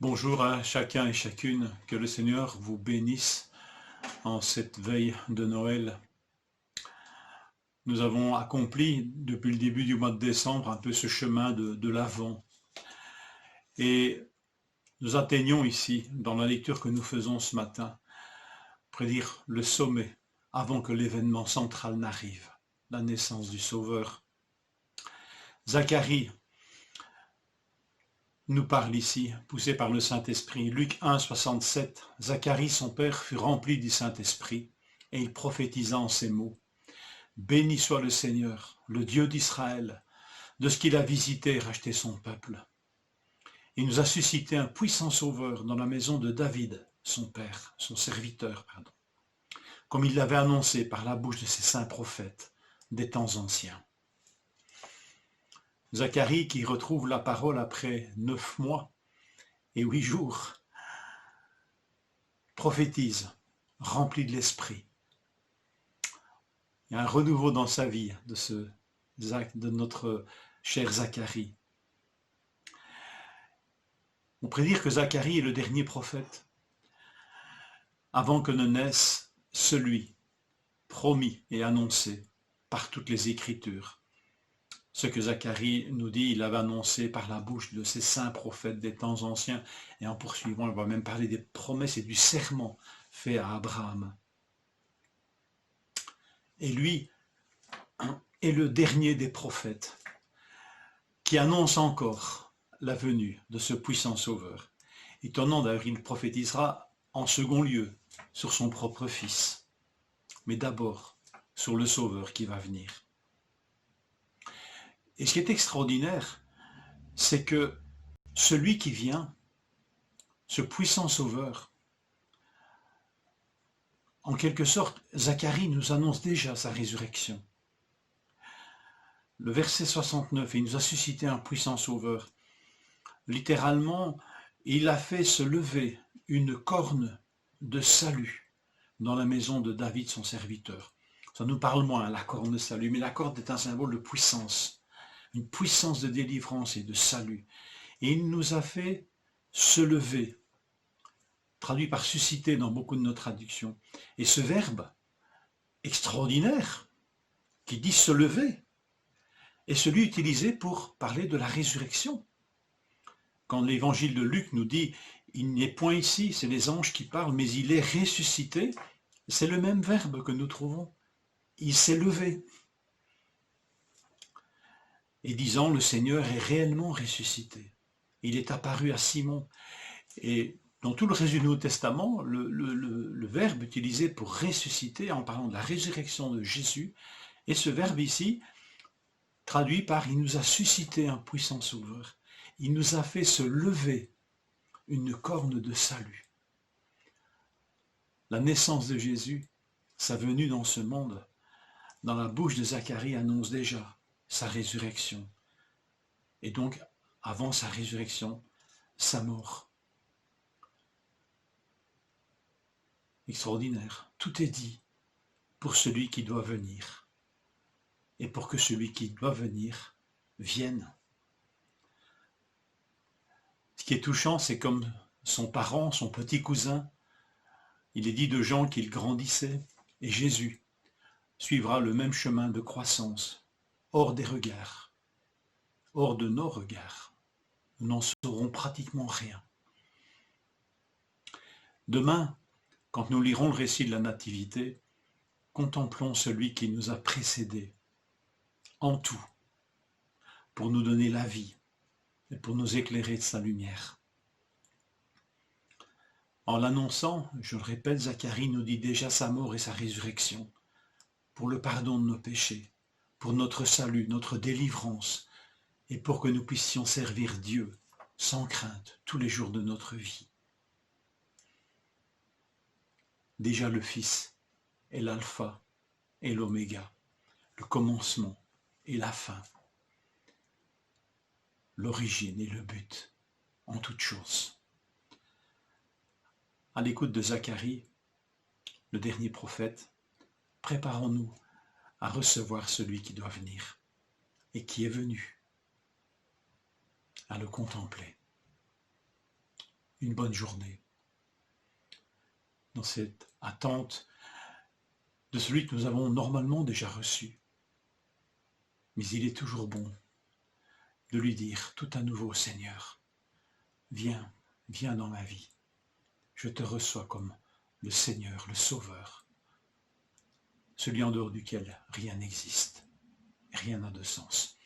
Bonjour à chacun et chacune, que le Seigneur vous bénisse en cette veille de Noël. Nous avons accompli depuis le début du mois de décembre un peu ce chemin de l'Avent. Et nous atteignons ici, dans la lecture que nous faisons ce matin, prédire le sommet avant que l'événement central n'arrive, la naissance du Sauveur. Zacharie nous parle ici, poussé par le Saint-Esprit. Luc 1, 67, Zacharie, son père, fut rempli du Saint-Esprit, et il prophétisa en ces mots. Béni soit le Seigneur, le Dieu d'Israël, de ce qu'il a visité et racheté son peuple. Il nous a suscité un puissant sauveur dans la maison de David, son père, son serviteur, comme il l'avait annoncé par la bouche de ses saints prophètes des temps anciens. Zacharie, qui retrouve la parole après 9 mois et 8 jours, prophétise, rempli de l'esprit. Il y a un renouveau dans sa vie de notre cher Zacharie. On prédire que Zacharie est le dernier prophète avant que ne naisse celui promis et annoncé par toutes les Écritures. Ce que Zacharie nous dit, il avait annoncé par la bouche de ses saints prophètes des temps anciens. Et en poursuivant, on va même parler des promesses et du serment fait à Abraham. Et lui est le dernier des prophètes qui annonce encore la venue de ce puissant sauveur. Étonnant d'ailleurs, il prophétisera en second lieu sur son propre fils, mais d'abord sur le sauveur qui va venir. Et ce qui est extraordinaire, c'est que celui qui vient, ce puissant sauveur, en quelque sorte, Zacharie nous annonce déjà sa résurrection. Le verset 69, il nous a suscité un puissant sauveur. Littéralement, il a fait se lever une corne de salut dans la maison de David, son serviteur. Ça nous parle moins, la corne de salut, mais la corne est un symbole de puissance. Une puissance de délivrance et de salut. Et il nous a fait se lever, traduit par susciter dans beaucoup de nos traductions. Et ce verbe extraordinaire, qui dit se lever, est celui utilisé pour parler de la résurrection. Quand l'évangile de Luc nous dit « il n'est point ici », c'est les anges qui parlent, mais il est ressuscité, c'est le même verbe que nous trouvons. Il s'est levé. Et disant, le Seigneur est réellement ressuscité. Il est apparu à Simon. Et dans tout le reste du Nouveau Testament, le verbe utilisé pour ressusciter, en parlant de la résurrection de Jésus, et ce verbe ici, traduit par « il nous a suscité un puissant sauveur ». Il nous a fait se lever une corne de salut. La naissance de Jésus, sa venue dans ce monde, dans la bouche de Zacharie annonce déjà sa résurrection. Et donc, avant sa résurrection, sa mort. Extraordinaire. Tout est dit pour celui qui doit venir. Et pour que celui qui doit venir vienne. Ce qui est touchant, c'est comme son parent, son petit cousin, il est dit de Jean qu'il grandissait, et Jésus suivra le même chemin de croissance, hors des regards, hors de nos regards. Nous n'en saurons pratiquement rien. Demain, quand nous lirons le récit de la Nativité, contemplons celui qui nous a précédés en tout, pour nous donner la vie et pour nous éclairer de sa lumière. En l'annonçant, je le répète, Zacharie nous dit déjà sa mort et sa résurrection, pour le pardon de nos péchés, pour notre salut, notre délivrance, et pour que nous puissions servir Dieu sans crainte tous les jours de notre vie. Déjà le Fils est l'alpha et l'oméga, le commencement et la fin, l'origine et le but en toutes choses. À l'écoute de Zacharie, le dernier prophète, préparons-nous à recevoir celui qui doit venir et qui est venu, à le contempler. une bonne journée. Dans cette attente de celui que nous avons normalement déjà reçu. Mais il est toujours bon de lui dire tout à nouveau, Seigneur, viens, viens dans ma vie. Je te reçois comme le Seigneur, le Sauveur, celui en dehors duquel rien n'existe, rien n'a de sens.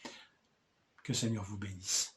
Que le Seigneur vous bénisse.